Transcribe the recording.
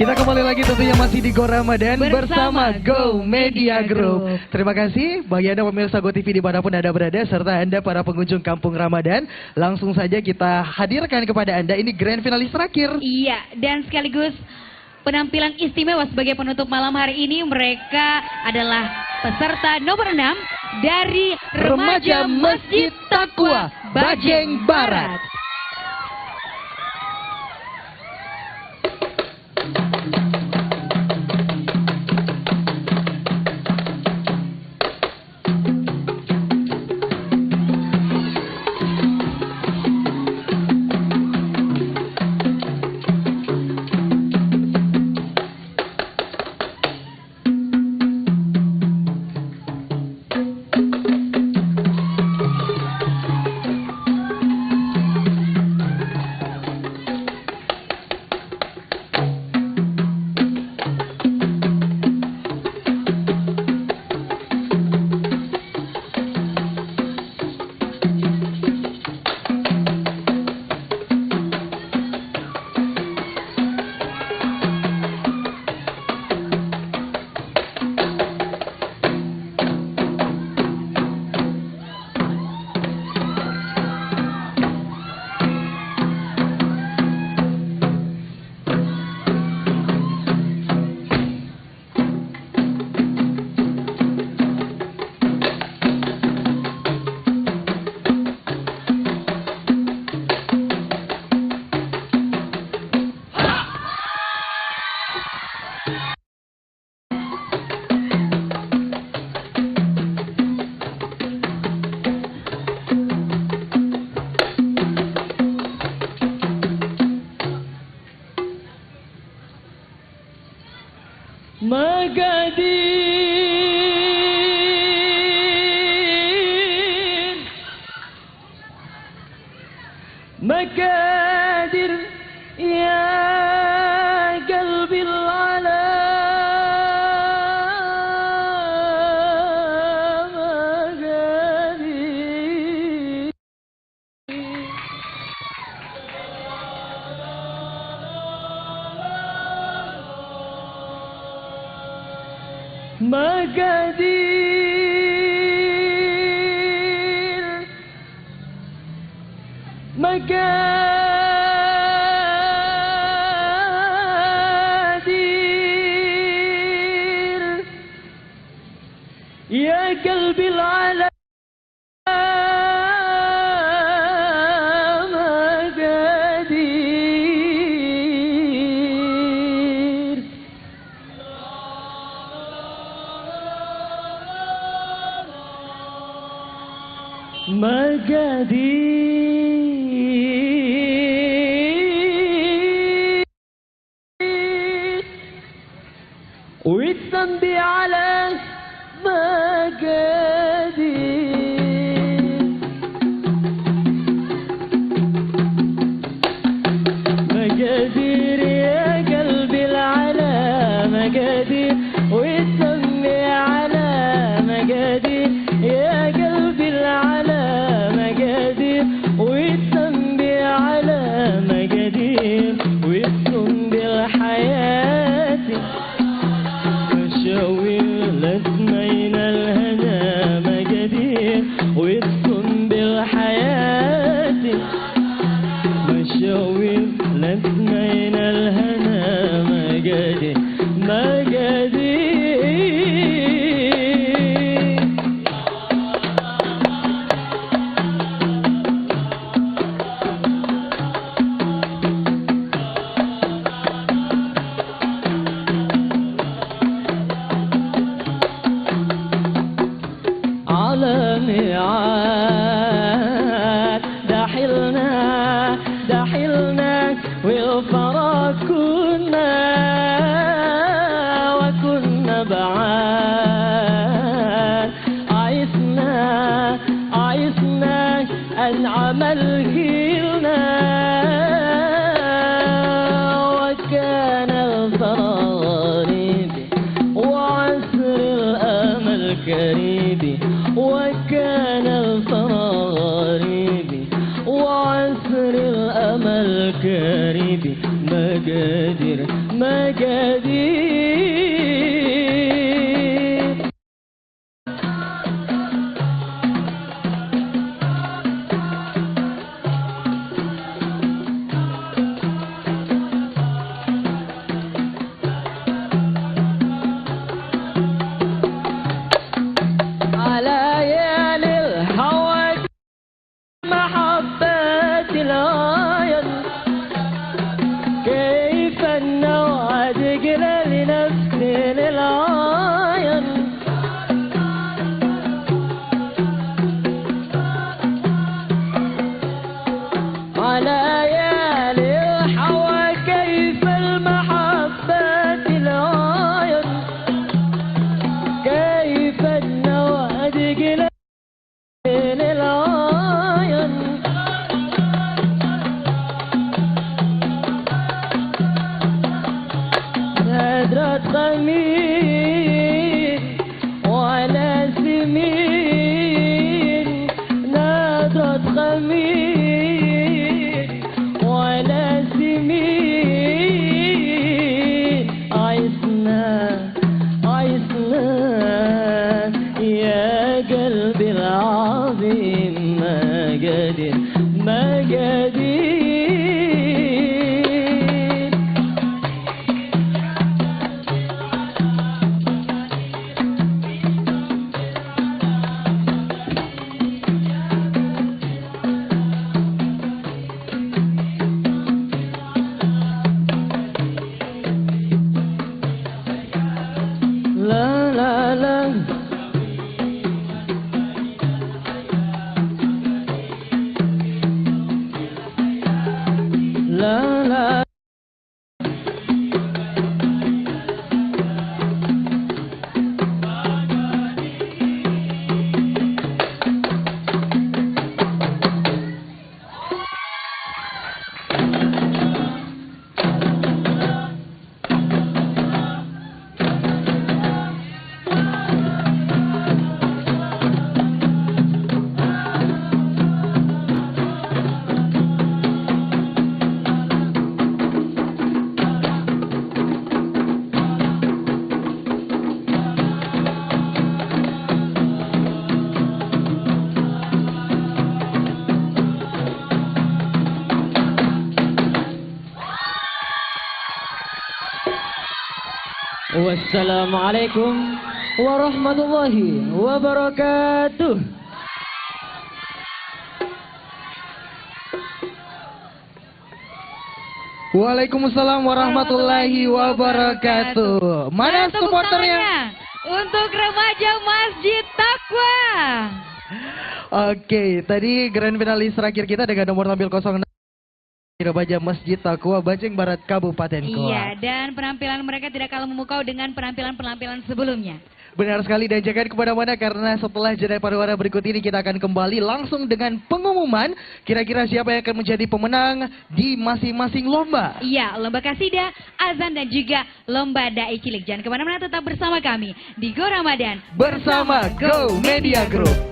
Kita kembali lagi tentunya masih di Go Ramadan bersama Go Media Group. Terima kasih bagi Anda pemirsa Go TV dimanapun Anda berada, serta Anda para pengunjung Kampung Ramadan. Langsung saja kita hadirkan kepada Anda ini grand finalis terakhir. Iya, dan sekaligus penampilan istimewa sebagai penutup malam hari ini. Mereka adalah peserta nomor 6 dari Remaja Masjid Taqwa Bajeng Barat. مقادير يا قلبي العلا مقادير مقادير يا قلبي العلا مقادير مقادير والذنبي على مقادير مقادير يا قلبي العلا مقادير والذنبي على مقادير يا قلبي العلا مقادير والذنبي على مقادير والذنب الحياة مشاوير لسنين الهنا مقادير والذنب الحياة مشاوير لسنين الهنا مقادير مقادير على ميعاد دحلنا والفراق وكنا بعاد عايزنا العمل هيلنا وكان الفراق وعسر الامل كريبي وكان الفراق وعسر الامل كريبي مقادير مقادير. على ليالي الهوى محبة العين، كيف النوى تقرا لنفسي للعين. على ليالي الهوى كيف المحبة العين، كيف النوى تقرا للعين. نادرة خميس وعلى سمين، نادرة خميس وعلى سمين. عشنا عشنا يا قلبي العظيم، مقادير مقادير. لا لا لا لا لا. والسلام عليكم ورحمة الله وبركاته. Waalaikumsalam warahmatullahi wabarakatuh. Mana Tepuk supporternya? tangannya untuk remaja Masjid Taqwa. Oke, tadi grand finalis terakhir kita dengan nomor tampil 06 remaja Masjid Taqwa Bajeng Barat Kabupaten Goa. Iya, dan penampilan mereka tidak kalah memukau dengan penampilan-penampilan sebelumnya. Benar sekali, dan jangan kemana-mana karena setelah jeda pariwara berikut ini kita akan kembali langsung dengan pengumuman kira-kira siapa yang akan menjadi pemenang di masing-masing lomba. Iya, lomba kasidah, azan dan juga lomba dai cilik. Jangan kemana-mana, tetap bersama kami di Go Ramadan Bersama Go Media Group.